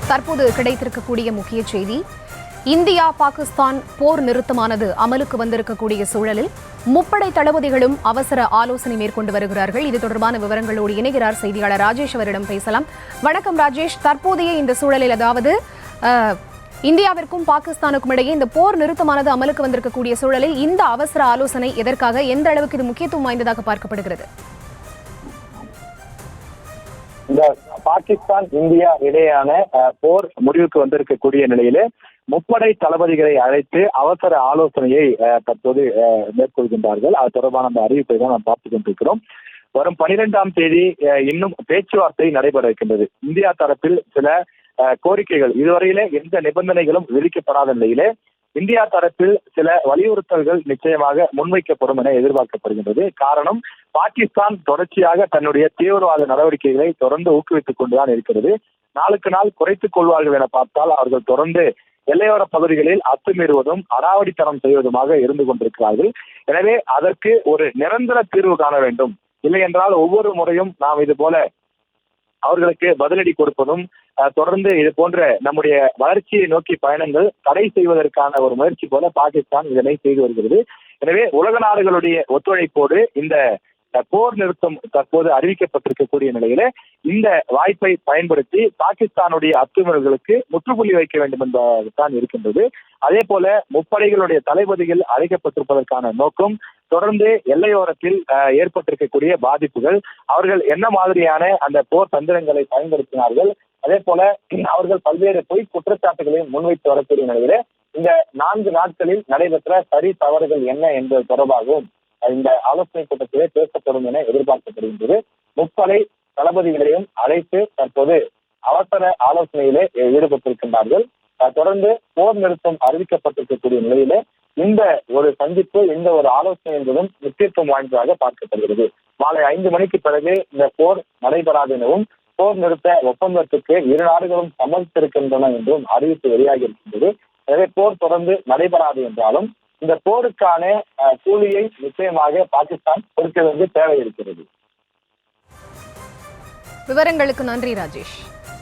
தற்போது கிடைத்திருக்கக்கூடிய முக்கிய செய்தி, இந்தியா பாகிஸ்தான் போர் நிறுத்தமானது அமலுக்கு வந்திருக்கக்கூடிய சூழலில் முப்படை தளபதிகளும் அவசர ஆலோசனை மேற்கொண்டு வருகிறார்கள். இது தொடர்பான விவரங்களோடு இணைகிறார் செய்தியாளர் ராஜேஷ். அவரிடம் பேசலாம். வணக்கம் ராஜேஷ். தற்போதைய இந்த சூழலில், அதாவது இந்தியாவிற்கும் பாகிஸ்தானுக்கும் இடையே இந்த போர் நிறுத்தமானது அமலுக்கு வந்திருக்கக்கூடிய சூழலில் இந்த அவசர ஆலோசனை எதற்காக, எந்த அளவுக்கு இது முக்கியத்துவம் வாய்ந்ததாக பார்க்கப்படுகிறது? இந்த பாகிஸ்தான் இந்தியா இடையேயான போர் முடிவுக்கு வந்திருக்கக்கூடிய நிலையில முப்படை தளபதிகளை அழைத்து அவசர ஆலோசனையை தற்போது மேற்கொள்கின்றார்கள். அது தொடர்பான அந்த அறிவிப்பை தான் நாம் பார்த்துக் கொண்டிருக்கிறோம். வரும் 12ஆம் தேதி இன்னும் பேச்சுவார்த்தை நடைபெற இருக்கின்றது. இந்தியா தரப்பில் சில கோரிக்கைகள், இதுவரையில எந்த நிபந்தனைகளும் விதிக்கப்படாத நிலையிலே இந்தியா தரப்பில் சில வலியுறுத்தல்கள் நிச்சயமாக முன்வைக்கப்படும் என எதிர்பார்க்கப்படுகின்றது. காரணம், பாகிஸ்தான் தொடர்ச்சியாக தன்னுடைய தீவிரவாத நடவடிக்கைகளை தொடர்ந்து ஊக்குவித்துக் கொண்டுதான் இருக்கிறது. நாளுக்கு நாள் குறைத்துக் கொள்வார்கள் என பார்த்தால் அவர்கள் தொடர்ந்து எல்லையோர பகுதிகளில் அத்துமீறுவதும் அடாவடித்தனம் செய்வதுமாக இருந்து கொண்டிருக்கிறார்கள். எனவே அதற்கு ஒரு நிரந்தர தீர்வு காண வேண்டும். இல்லை என்றால் ஒவ்வொரு முறையும் நாம் இது போல அவர்களுக்கு பதிலடி கொடுப்பதும், தொடர்ந்து இது போன்ற நம்முடைய வளர்ச்சியை நோக்கி பயணங்கள் தடை செய்வதற்கான ஒரு முயற்சி போல பாகிஸ்தான் இதனை செய்து வருகிறது. எனவே உலக நாடுகளுடைய ஒத்துழைப்போடு இந்த போர் நிறுத்தம் தற்போது அறிவிக்கப்பட்டிருக்கக்கூடிய நிலையில இந்த வாய்ப்பை பயன்படுத்தி பாகிஸ்தானுடைய அத்துமீறல்களுக்கு முற்றுப்புள்ளி வைக்க வேண்டும் என்பதுதான் இருக்கின்றது. அதே போல முப்படைகளுடைய தளபதிகள் அழைக்கப்பட்டிருப்பதற்கான நோக்கம், தொடர்ந்து எல்லையோரத்தில் ஏற்பட்டிருக்கக்கூடிய பாதிப்புகள், அவர்கள் என்ன மாதிரியான அந்த போர் தந்திரங்களை பயன்படுத்தினார்கள், அதே போல அவர்கள் பல்வேறு பொய் குற்றச்சாட்டுகளை முன்வைத்து வரக்கூடிய நிலையில இந்த 4 நாட்களில் நடைபெற்ற சரி தவறுகள் என்ன என்பது தொடர்பாகவும் இந்த ஆலோசனை கூட்டத்திலே பேசப்படும் என எதிர்பார்க்கப்படுகின்றது. முப்படை தளபதிகளையும் அழைத்து தற்போது அவசர ஆலோசனையிலே ஈடுபட்டிருக்கின்றார்கள். தொடர்ந்து போர் நிறுத்தம் அறிவிக்கப்பட்டிருக்கக்கூடிய நிலையிலே இந்த ஒரு சந்திப்பு, இந்த ஒரு ஆலோசனை என்பதும் முக்கியத்துவம் வாய்ந்ததாக பார்க்கப்படுகிறது. மாலை 5 மணிக்கு பிறகு இந்த போர் நடைபெறாது எனவும் போர் நிறுத்த ஒப்பந்தத்துக்கு இரு நாடுகளும் சம்மதித்திருக்கின்றன என்றும் அறிவிப்பு வெளியாகி இருக்கின்றது. எனவே போர் தொடர்ந்து நடைபெறாது என்றாலும் இந்த போருக்கான கூலியை நிச்சயமாக பாகிஸ்தான் கொடுக்க வேண்டிய தேவை இருக்கிறது. விவரங்களுக்கு நன்றி ராஜேஷ்.